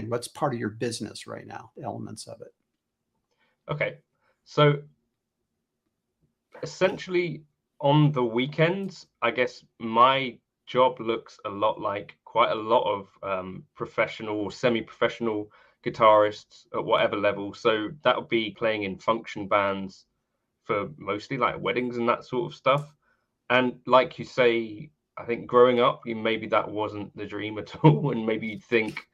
What's part of your business right now, elements of it? Okay. So essentially on the weekends, I guess my job looks a lot like quite a lot of professional or semi-professional guitarists at whatever level. So that would be playing in function bands for mostly like weddings and that sort of stuff. And like you say, I think growing up, maybe that wasn't the dream at all. And maybe you'd think,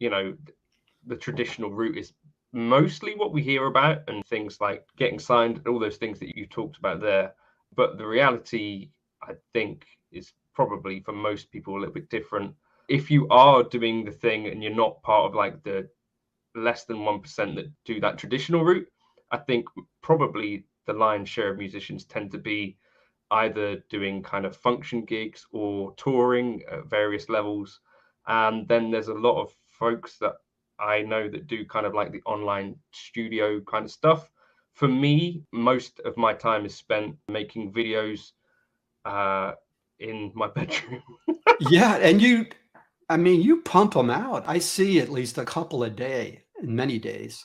the traditional route is mostly what we hear about and things like getting signed, all those things that you talked about there. But the reality, I think, is probably for most people a little bit different. If you are doing the thing and you're not part of like the less than 1% that do that traditional route, I think probably the lion's share of musicians tend to be either doing kind of function gigs or touring at various levels. And then there's a lot of folks that I know that do kind of like the online studio kind of stuff. For me, most of my time is spent making videos in my bedroom. Yeah, and you pump them out. I see at least a couple a day, in many days.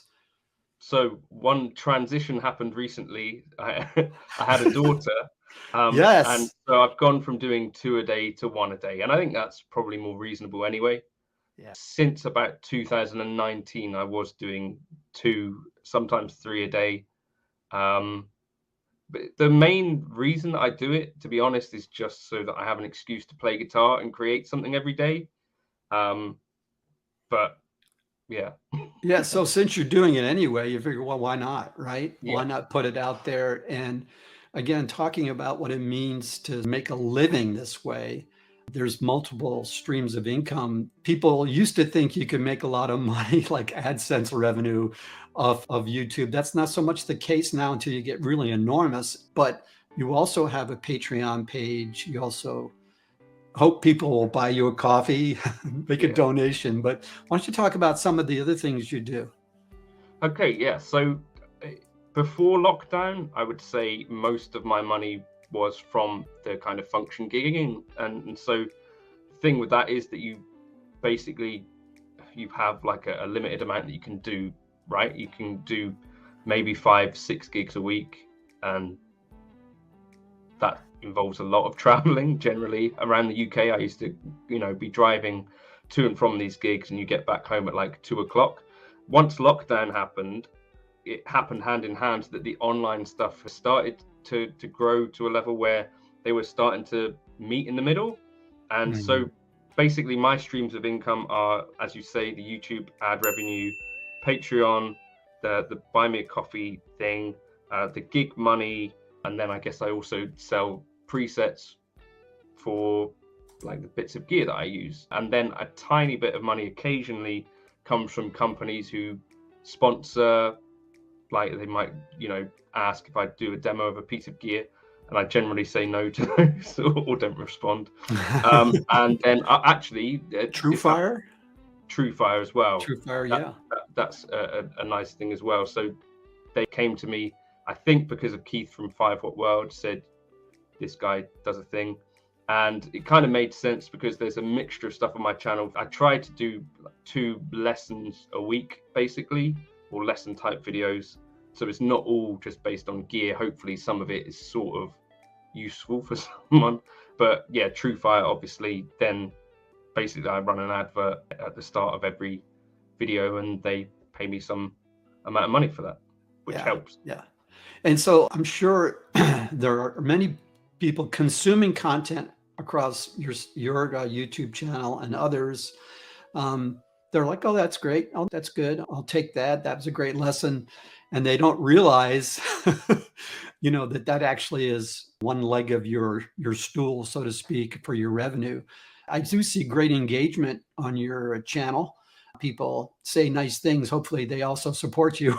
So one transition happened recently. I had a daughter, and Yes. so I've gone from doing 2 a day to 1 a day, and I think that's probably more reasonable anyway. Yeah. Since about 2019, I was doing 2, sometimes 3 a day. But the main reason I do it, to be honest, is just so that I have an excuse to play guitar and create something every day. But yeah. Yeah, so since you're doing it anyway, you figure, well, why not, right? Yeah. Why not put it out there? And again, talking about what it means to make a living this way, there's multiple streams of income. People used to think you could make a lot of money, like AdSense revenue of YouTube. That's not so much the case now until you get really enormous. But you also have a Patreon page. You also hope people will buy you a coffee, make a Yeah. donation. But why don't you talk about some of the other things you do? Okay, yeah. So before lockdown, I would say most of my money was from the kind of function gigging. And so the thing with that is that you have like a limited amount that you can do, right? You can do maybe 5-6 gigs a week, and that involves a lot of traveling generally around the UK. I used to, be driving to and from these gigs, and you get back home at like 2 o'clock. Once lockdown happened, it happened hand in hand that the online stuff has started to grow to a level where they were starting to meet in the middle. And so basically my streams of income are, as you say, the YouTube ad revenue, Patreon, the buy me a coffee thing, the gig money, and then I guess I also sell presets for like the bits of gear that I use. And then a tiny bit of money occasionally comes from companies who sponsor, like they might, ask if I do a demo of a piece of gear, and I generally say no to those or don't respond. And then actually, TrueFire? TrueFire as well. TrueFire, yeah. That's a nice thing as well. So they came to me, I think because of Keith from 5 Watt World said, this guy does a thing. And it kind of made sense because there's a mixture of stuff on my channel. I try to do 2 lessons a week, basically, or lesson type videos. So it's not all just based on gear. Hopefully some of it is sort of useful for someone. But yeah, TrueFire, obviously, then basically I run an advert at the start of every video and they pay me some amount of money for that, which helps. Yeah. And so I'm sure there are many people consuming content across your YouTube channel and others. They're like, oh, that's great. Oh, that's good. I'll take that. That was a great lesson. And they don't realize, that actually is one leg of your stool, so to speak, for your revenue. I do see great engagement on your channel. People say nice things. Hopefully they also support you.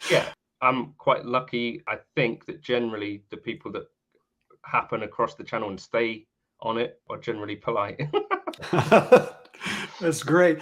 Yeah, I'm quite lucky. I think that generally the people that happen across the channel and stay on it are generally polite. That's great.